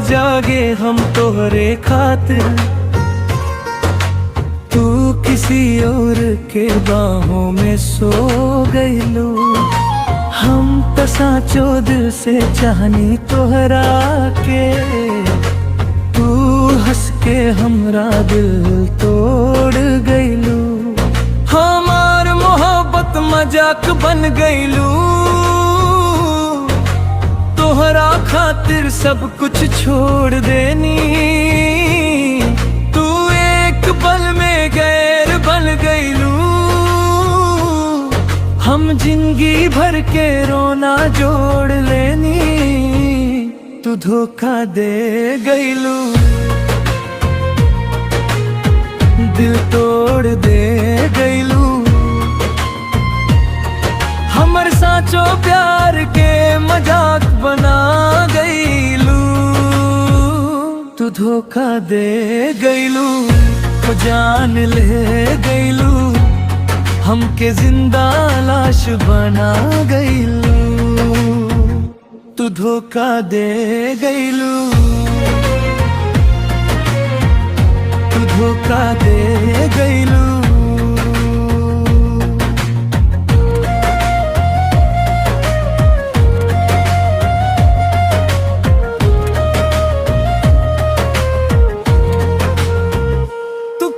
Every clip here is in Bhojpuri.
जागे हम तोहरे खातिर, तू किसी और के बाहों में सो गईलू। हम तो साचो दिल से चाहनी तोहरा के, तू हंस के हमरा दिल तोड़ गईलू। हमार मोहब्बत मजाक बन गईलू, तोहरा खातिर सब कुछ छोड़ देनी। तू एक पल में गैर बन गईलू, हम जिंदगी भर के रोना जोड़ लेनी। तू धोखा दे गईलू, दिल तोड़ दे गईलू। हमर साचो प्यार के मजाक बना गईलू। तू धोखा दे गईलू, तो जान ले गईलू। हमके जिंदा लाश बना गईलू। तू धोखा दे गईलू, तू धोखा दे गईलू।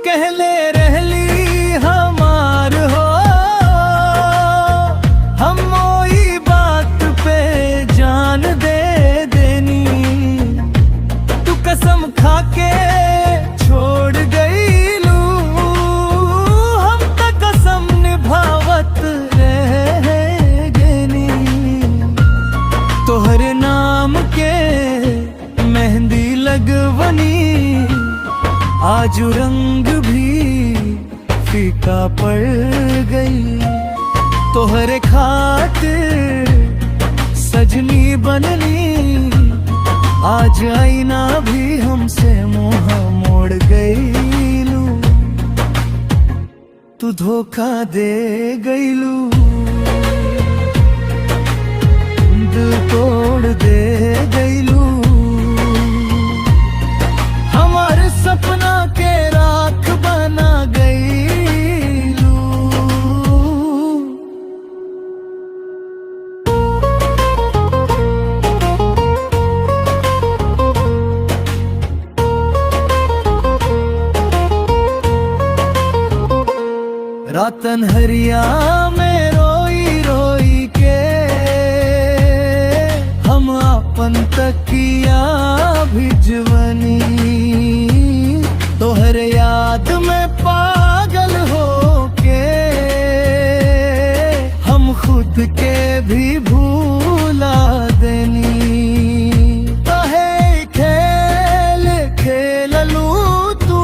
कहले रहली हमार हो, हम वही बात पे जान दे देनी। तू कसम खा के छोड़ गईलू, हम तो कसम निभावत रह गनी। तोहरे नाम के मेहंदी लगवनी, आज रंग भी फीका पड़ गई। तोहरे खातिर सजनी बननी, आज आईना भी हमसे मुँह मोड़ गईलू। तू धोखा दे गईलू, दिल तोड़ दे गईलू। हमारे सपना के राख बना गईलू। रातन हरिया में रोई रोई के, हम अपन तकिया भिजवनी। तोहर याद में पागल हो के, हम खुद के भी भूला देनी। कहे खेल खेललू तू,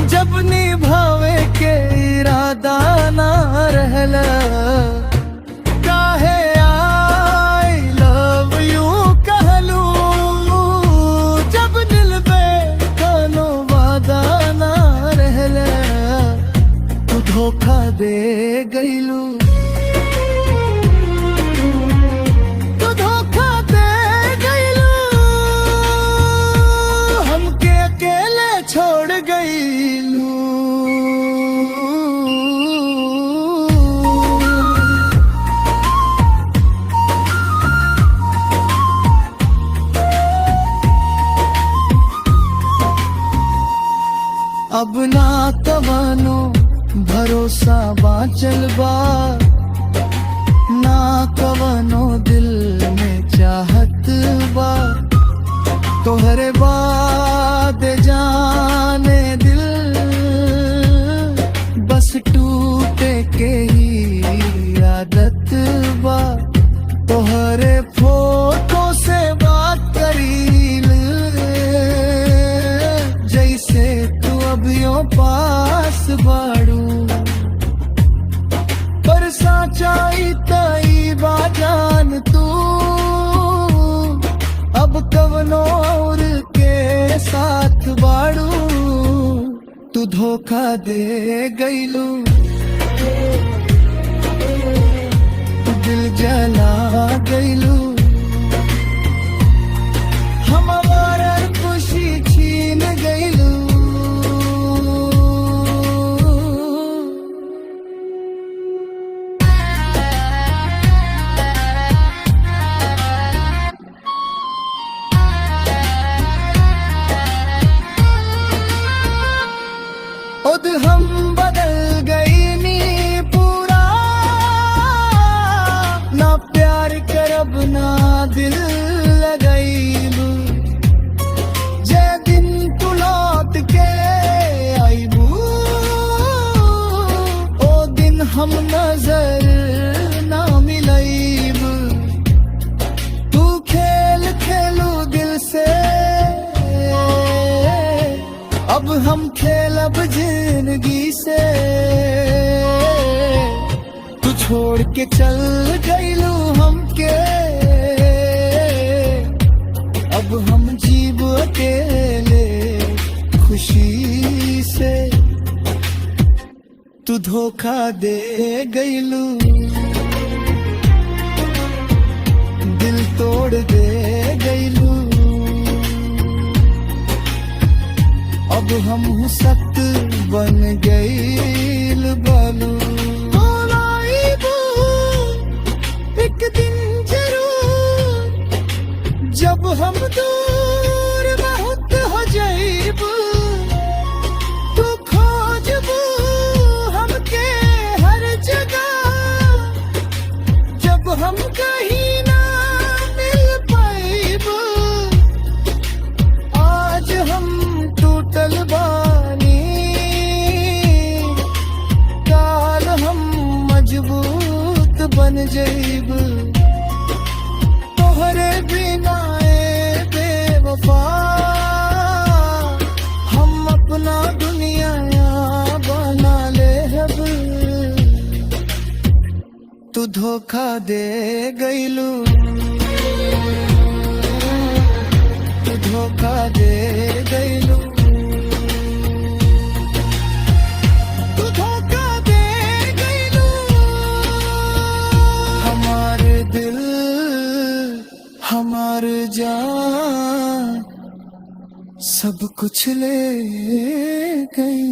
जब निभावे के इरादा ना रहला। काहे आई लव यू कहलू, जब दिल में कानो वादा ना रहला। तू धोखा दे गईलू, तू धोखा दे गईलू। हमके अकेले छोड़ गईलू। अब ना कवनो भरोसा बाचल बा, ना कवनो दिल में चाहत बा। तोहरे बाद जाने दिल बस टूटे के ही आदत बा। तोहरे फोटो से बात करील, जैसे तू अभियो पास बाड़ू। पर साचाई तई बाजान तू, अब कवनो और के साथ बाड़ू। तू धोखा दे गईलू, दिल जला गईलू। खुद हम बदल गई नी पूरा, ना प्यार करब ना दिल लगैब। जे दिन तू लौट के आईबू, ओ दिन हम नजर ना मिलैब। तू खेल खेलू दिल से, अब हम खेलब जिंदगी से। तू छोड़ के चल गईलू हमके, अब हम जीब अकेले खुशी से। तू धोखा दे गईलू, दिल तोड़ दे गईलू। अब हम सख्त बन गईल बालू। बोलाइबू एक दिन जरूर, जब हम दूर बहुत हो जाइबू। तू खोजबू हमके हर जगह, जब हम कहीं ना मिल पाइबू। आज हम टूटल बानी, काल हम मजबूत बन जाइब। तोहरे बिना ए बेवफा, हम अपना दुनिया बना लेब। तू धोखा दे गईलू, तू धोखा दे गईलू। तू धोखा दे गईलू, हमारे दिल हमार जान सब कुछ ले गई।